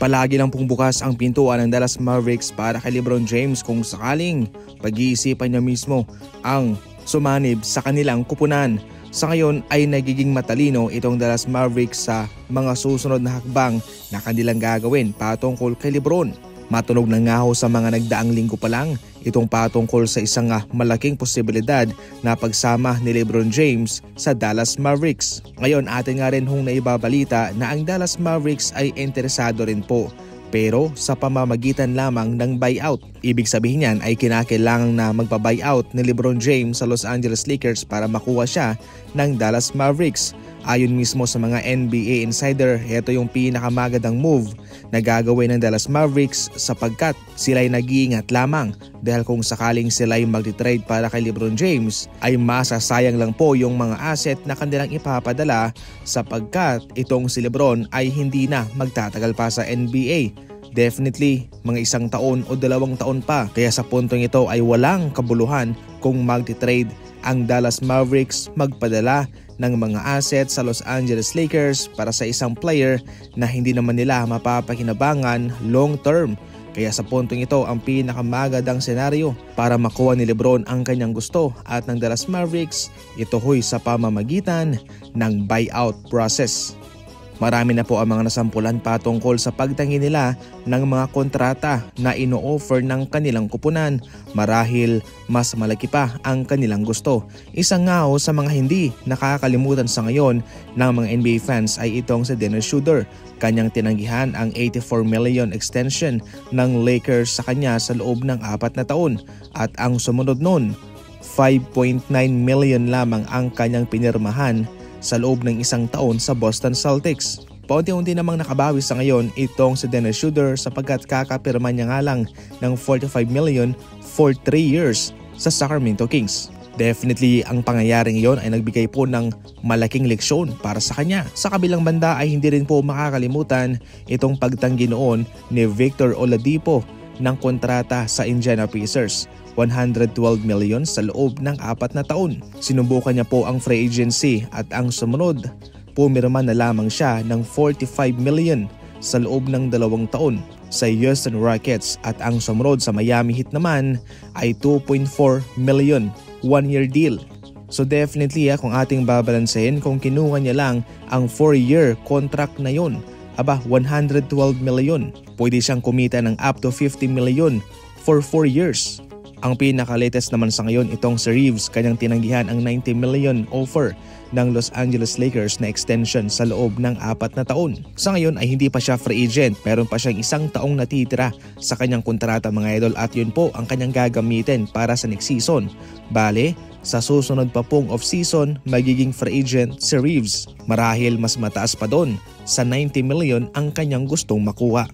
Palagi lang pong bukas ang pintuan ng Dallas Mavericks para kay LeBron James kung sakaling pag-iisipan niya mismo ang sumanib sa kanilang kupunan. Sa ngayon ay nagiging matalino itong Dallas Mavericks sa mga susunod na hakbang na kanilang gagawin patungkol kay LeBron. Matunog na nga ho sa mga nagdaang linggo pa lang itong patungkol sa isang malaking posibilidad na pagsama ni LeBron James sa Dallas Mavericks. Ngayon atin nga rin hong naibabalita na ang Dallas Mavericks ay interesado rin po, pero sa pamamagitan lamang ng buyout. Ibig sabihin niyan ay kinakailangan na magpa-buyout ni LeBron James sa Los Angeles Lakers para makuha siya ng Dallas Mavericks. Ayon mismo sa mga NBA insider, ito yung pinakamagandang move na gagawin ng Dallas Mavericks sapagkat sila ay nag-iingat lamang dahil kung sakaling sila ay mag-trade para kay LeBron James ay masasayang lang po yung mga asset na kanilang ipapadala sapagkat itong si LeBron ay hindi na magtatagal pa sa NBA. Definitely mga 1 taon o 2 taon pa, kaya sa puntong ito ay walang kabuluhan kung mag-trade ang Dallas Mavericks magpadala ng mga assets sa Los Angeles Lakers para sa isang player na hindi naman nila mapapakinabangan long term. Kaya sa puntong ito ang pinakamagandang senaryo para makuha ni LeBron ang kanyang gusto at ng Dallas Mavericks, ito ho'y sa pamamagitan ng buyout process. Marami na po ang mga nasampulan patungkol sa pagtangi nila ng mga kontrata na ino-offer ng kanilang kupunan. Marahil mas malaki pa ang kanilang gusto. Isa nga ho sa mga hindi nakakalimutan sa ngayon ng mga NBA fans ay itong si Dennis Schroeder. Kanyang tinanggihan ang $84 million extension ng Lakers sa kanya sa loob ng 4 na taon. At ang sumunod nun, $5.9 million lamang ang kanyang pinirmahan sa loob ng 1 taon sa Boston Celtics. Paunti-unti namang nakabawi sa ngayon itong si Dennis Schroeder sapagkat kakapirma niya nga lang ng $45 million for 3 years sa Sacramento Kings. Definitely ang pangyayaring iyon ay nagbigay po ng malaking leksyon para sa kanya. Sa kabilang banda ay hindi rin po makakalimutan itong pagtanggi noon ni Victor Oladipo ng kontrata sa Indiana Pacers. $112 million sa loob ng 4 na taon. Sinubukan niya po ang free agency at ang sumunod, pumirma na lamang siya ng $45 million sa loob ng 2 taon sa Houston Rockets at ang sumunod sa Miami Heat naman ay $2.4 million 1-year deal. So definitely kung ating babalansehin, kung kinuha niya lang ang 4-year contract na yun, $112 million. Pwede siyang kumita ng up to $50 million for 4 years. Ang pinaka-latest naman sa ngayon itong si Reeves, kanyang tinanggihan ang $90 million offer ng Los Angeles Lakers na extension sa loob ng 4 na taon. Sa ngayon ay hindi pa siya free agent, meron pa siyang 1 taong natitira sa kanyang kontrata mga idol at yun po ang kanyang gagamitin para sa next season. Bale, sa susunod pa pong off-season magiging free agent si Reeves. Marahil mas mataas pa doon sa $90 million ang kanyang gustong makuha.